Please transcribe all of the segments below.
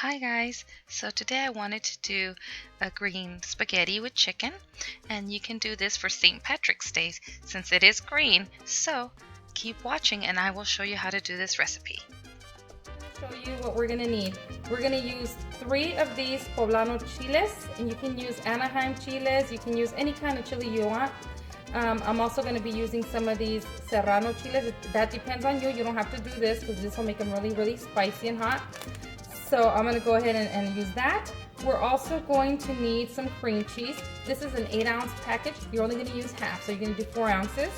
Hi guys, so today I wanted to do a green spaghetti with chicken, and you can do this for St. Patrick's Day since it is green, so keep watching and I will show you how to do this recipe. Show you what we're gonna need. We're gonna use 3 of these poblano chiles, and you can use Anaheim chiles, you can use any kind of chili you want. I'm also gonna be using some of these serrano chiles. That depends on you. You don't have to do this because this will make them really spicy and hot. So I'm gonna go ahead and use that. We're also going to need some cream cheese. This is an 8-ounce package. You're only gonna use half, so you're gonna do 4 ounces.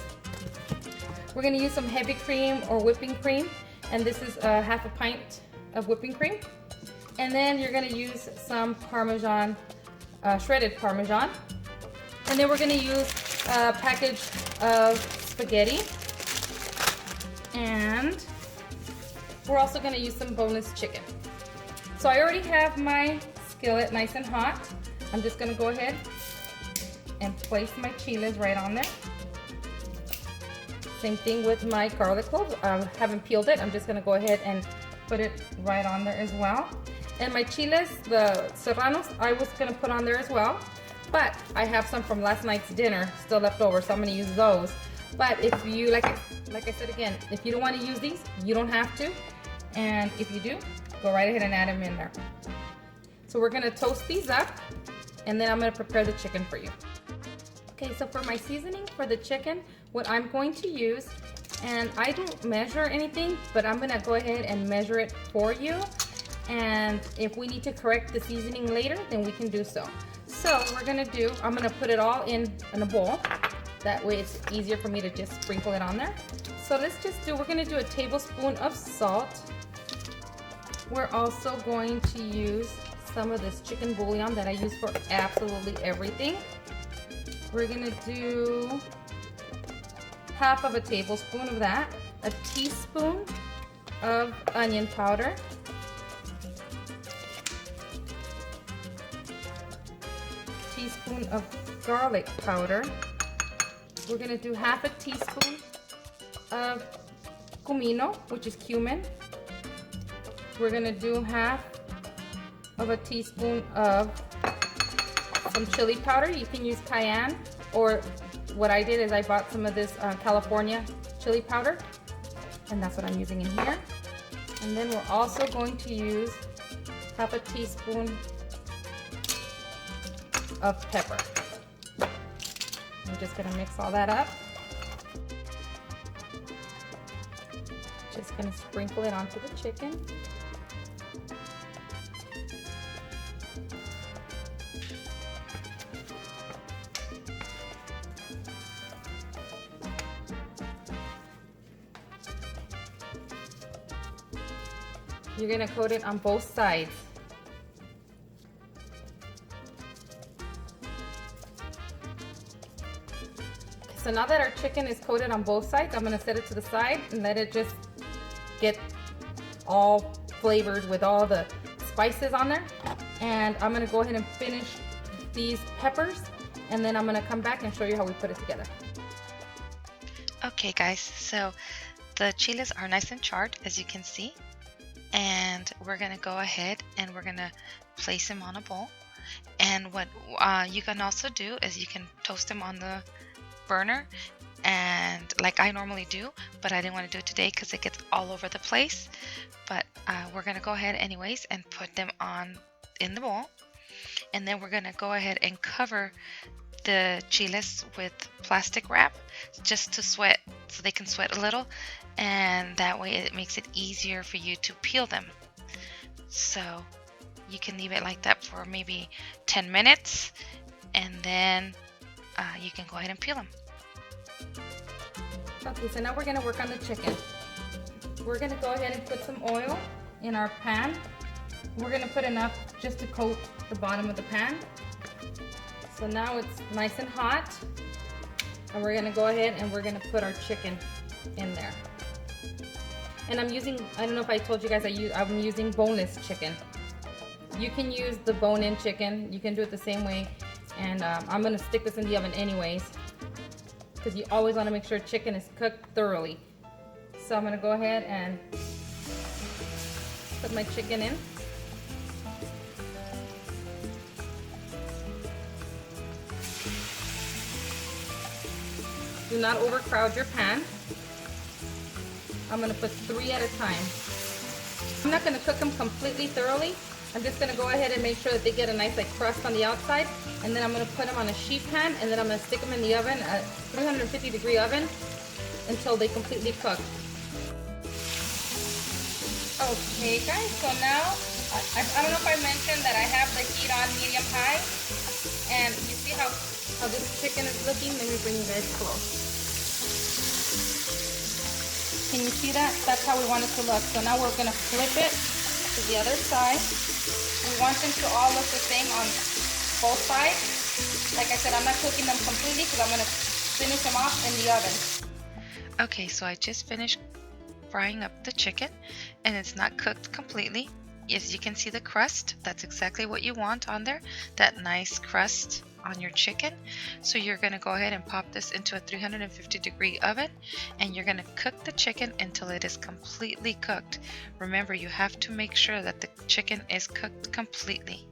We're gonna use some heavy cream or whipping cream, and this is half a pint of whipping cream. And then you're gonna use some Parmesan, shredded Parmesan. And then we're gonna use a package of spaghetti. And we're also gonna use some boneless chicken. So I already have my skillet nice and hot. I'm just gonna go ahead and place my chiles right on there. Same thing with my garlic cloves. I haven't peeled it. I'm just gonna go ahead and put it right on there as well. And my chiles, the serranos, I was gonna put on there as well. But I have some from last night's dinner still left over, so I'm gonna use those. But if you, like I said again, if you don't wanna use these, you don't have to. And if you do, go right ahead and add them in there. So we're gonna toast these up, and then I'm gonna prepare the chicken for you. Okay, so for my seasoning for the chicken, what I'm going to use, and I don't measure anything, but I'm gonna go ahead and measure it for you. And if we need to correct the seasoning later, then we can do so. So we're gonna do, I'm gonna put it all in a bowl. That way it's easier for me to just sprinkle it on there. So let's just do, we're gonna do a tablespoon of salt. We're also going to use some of this chicken bouillon that I use for absolutely everything. We're gonna do half of a tablespoon of that, a teaspoon of onion powder, teaspoon of garlic powder. We're gonna do half a teaspoon of comino, which is cumin. We're gonna do half of a teaspoon of some chili powder. You can use cayenne, or what I did is I bought some of this California chili powder, and that's what I'm using in here. And then we're also going to use half a teaspoon of pepper. I'm just gonna mix all that up. Just gonna sprinkle it onto the chicken. You're gonna coat it on both sides. So now that our chicken is coated on both sides, I'm gonna set it to the side and let it just get all flavored with all the spices on there. And I'm gonna go ahead and finish these peppers, and then I'm gonna come back and show you how we put it together. Okay guys, so the chiles are nice and charred as you can see. And we're gonna go ahead and we're gonna place them on a bowl. And what you can also do is you can toast them on the burner, and like I normally do, but I didn't want to do it today because it gets all over the place. But we're gonna go ahead anyways and put them on in the bowl, and then we're gonna go ahead and cover the chiles with plastic wrap just to sweat, so they can sweat a little, and that way it makes it easier for you to peel them. So you can leave it like that for maybe 10 minutes, and then you can go ahead and peel them. Okay, so now we're gonna work on the chicken. We're gonna go ahead and put some oil in our pan. We're gonna put enough just to coat the bottom of the pan. So now it's nice and hot, and we're gonna go ahead and we're gonna put our chicken in there. And I'm using, I don't know if I told you guys, I'm using boneless chicken. You can use the bone-in chicken. You can do it the same way. And I'm gonna stick this in the oven anyways, because you always wanna make sure chicken is cooked thoroughly. So I'm gonna go ahead and put my chicken in. Do not overcrowd your pan. I'm gonna put 3 at a time. I'm not gonna cook them completely thoroughly. I'm just gonna go ahead and make sure that they get a nice like crust on the outside, and then I'm gonna put them on a sheet pan, and then I'm gonna stick them in the oven at 350-degree oven until they completely cook. Okay guys, so now, I don't know if I mentioned that I have the heat on medium high, and you see how this chicken is looking? Let me bring you guys close. Can you see that? That's how we want it to look. So now we're gonna flip it to the other side. We want them to all look the same on both sides. Like I said, I'm not cooking them completely because I'm gonna finish them off in the oven. Okay, so I just finished frying up the chicken and it's not cooked completely. As you can see the crust, that's exactly what you want on there, that nice crust on your chicken. So you're going to go ahead and pop this into a 350-degree oven, and you're going to cook the chicken until it is completely cooked. Remember, you have to make sure that the chicken is cooked completely.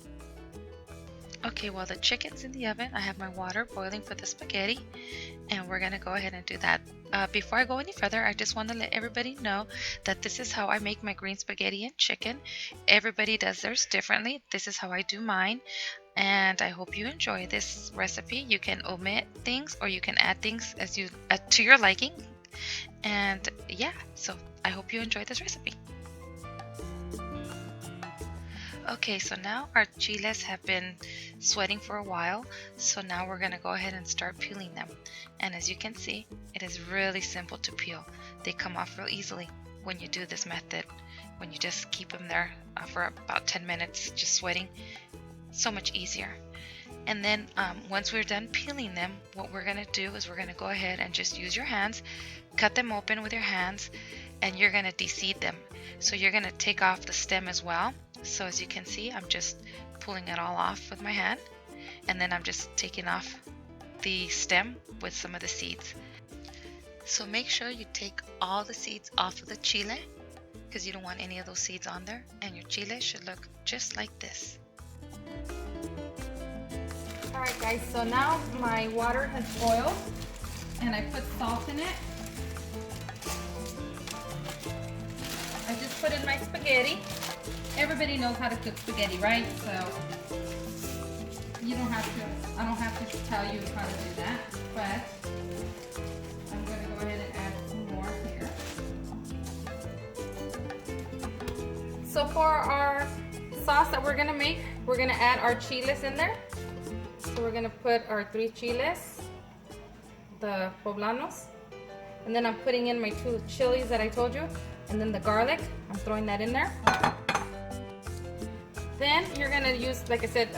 Okay, while the chicken's in the oven, I have my water boiling for the spaghetti, and we're going to go ahead and do that. Before I go any further, I just want to let everybody know that this is how I make my green spaghetti and chicken. Everybody does theirs differently. This is how I do mine, and I hope you enjoy this recipe. You can omit things or you can add things as you to your liking. And yeah, so I hope you enjoy this recipe. Okay, so now our chiles have been sweating for a while, so now we're going to go ahead and start peeling them. And as you can see, it is really simple to peel. They come off real easily when you do this method, when you just keep them there for about 10 minutes just sweating. So much easier. And then once we're done peeling them, what we're going to do is we're going to go ahead and just use your hands, cut them open with your hands, and you're going to de-seed them. So you're going to take off the stem as well. So as you can see, I'm just pulling it all off with my hand, and then I'm just taking off the stem with some of the seeds. So make sure you take all the seeds off of the chile, because you don't want any of those seeds on there, and your chile should look just like this. Alright guys, so now my water has boiled, and I put salt in it. I just put in my spaghetti. Everybody knows how to cook spaghetti, right? So you don't have to, I don't have to tell you how to do that, but I'm going to go ahead and add some more here. So for our sauce that we're going to make, we're going to add our chiles in there. So we're going to put our 3 chiles, the poblanos, and then I'm putting in my 2 chilies that I told you, and then the garlic, I'm throwing that in there. Then you're gonna use, like I said,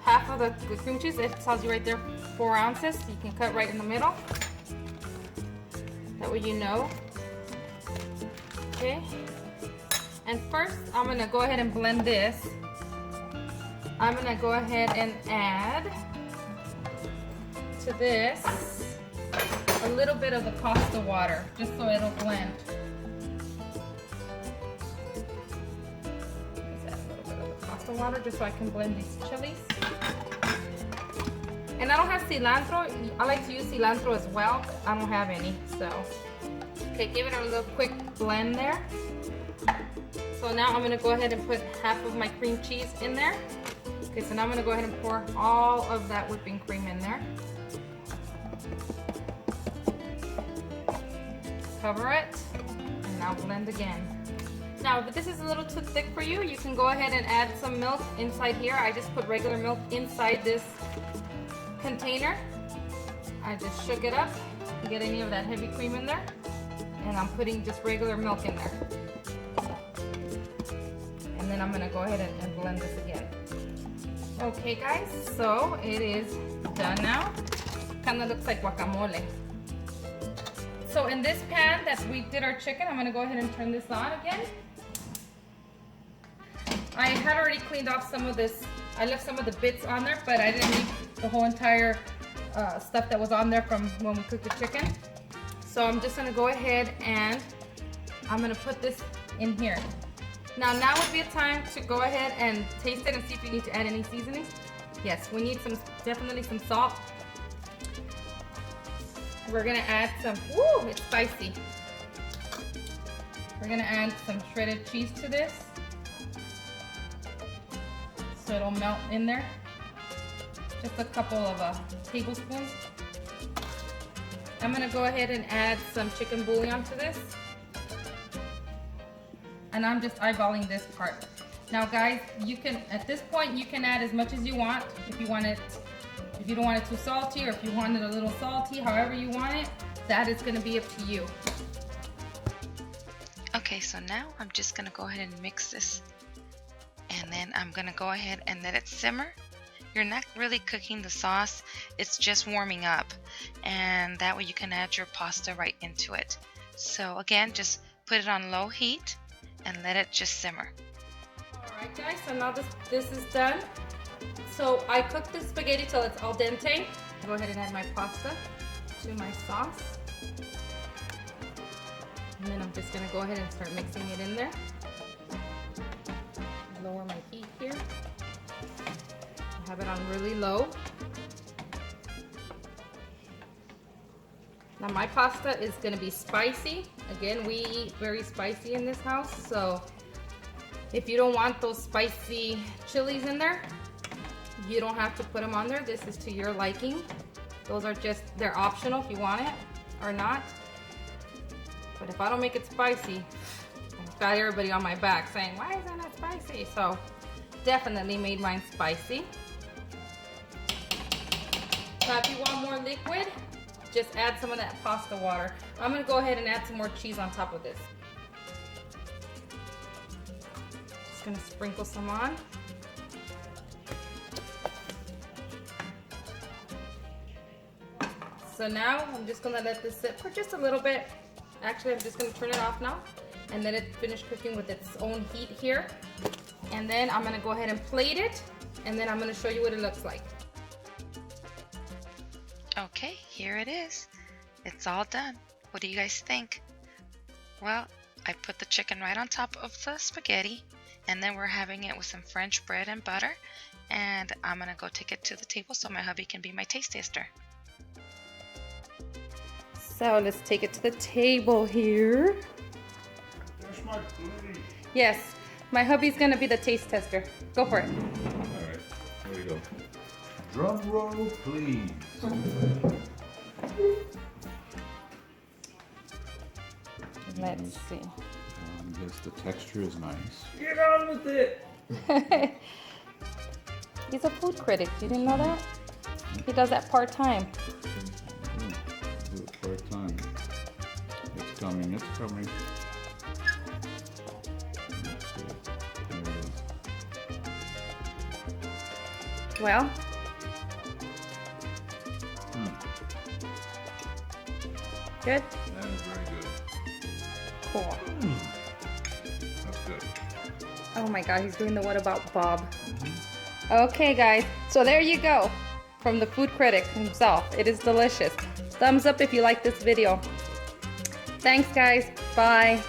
half of the cream cheese. It tells you right there 4 ounces. You can cut right in the middle. That way you know. Okay. And first, I'm gonna go ahead and blend this. I'm gonna go ahead and add to this a little bit of the pasta water, just so it'll blend. Water just so I can blend these chilies. And I don't have cilantro. I like to use cilantro as well. I don't have any, so. Okay, give it a little quick blend there. So now I'm gonna go ahead and put half of my cream cheese in there. Okay, so now I'm gonna go ahead and pour all of that whipping cream in there. Cover it, and now blend again. Now, if this is a little too thick for you, you can go ahead and add some milk inside here. I just put regular milk inside this container. I just shook it up to get any of that heavy cream in there. And I'm putting just regular milk in there. And then I'm gonna go ahead and blend this again. Okay guys, so it is done now. Kinda looks like guacamole. So in this pan that we did our chicken, I'm gonna go ahead and turn this on again. I had already cleaned off some of this. I left some of the bits on there, but I didn't leave the whole entire stuff that was on there from when we cooked the chicken. So I'm just gonna go ahead and I'm gonna put this in here. Now would be a time to go ahead and taste it and see if you need to add any seasonings. Yes, we need definitely some salt. we're gonna add some, woo, it's spicy. We're gonna add some shredded cheese to this, so it'll melt in there. Just a couple of tablespoons. I'm gonna go ahead and add some chicken bouillon to this. And I'm just eyeballing this part. Now guys, you can, at this point, you can add as much as you want. If you want it, if you don't want it too salty, or if you want it a little salty, however you want it, that is gonna be up to you. Okay, so now I'm just gonna go ahead and mix this. And then I'm gonna go ahead and let it simmer. You're not really cooking the sauce, it's just warming up. And that way you can add your pasta right into it. So again, just put it on low heat and let it just simmer. Alright guys, so now this is done. So I cooked the spaghetti till it's al dente. Go ahead and add my pasta to my sauce. And then I'm just gonna go ahead and start mixing it in there. Lower my heat here. Have it on really low. Now my pasta is gonna be spicy. Again, we eat very spicy in this house, so if you don't want those spicy chilies in there, you don't have to put them on there. This is to your liking. Those are just, they're optional if you want it or not. But if I don't make it spicy, I've got everybody on my back saying, why is that not spicy? So definitely made mine spicy. Now if you want more liquid, just add some of that pasta water. I'm gonna go ahead and add some more cheese on top of this. Just gonna sprinkle some on. So now I'm just gonna let this sit for just a little bit. Actually, I'm just gonna turn it off now and let it finish cooking with its own heat here. And then I'm gonna go ahead and plate it, and then I'm gonna show you what it looks like. Okay, here it is. It's all done. What do you guys think? Well, I put the chicken right on top of the spaghetti, and then we're having it with some French bread and butter, and I'm gonna go take it to the table so my hubby can be my taste tester. So let's take it to the table here. There's my plate. Yes, my hubby's gonna be the taste tester. Go for it. Alright, here we go. Drum roll, please. Let's see. Yes, the texture is nice. Get on with it! He's a food critic. You didn't know that? He does that part-time. Do it part time. It's coming, it's coming. Let's see. There it is. Well, good? That is very good. Cool. That's good. Oh my God, he's doing the what about Bob. Okay guys, so there you go. From the food critic himself. It is delicious. Thumbs up if you like this video. Thanks guys. Bye.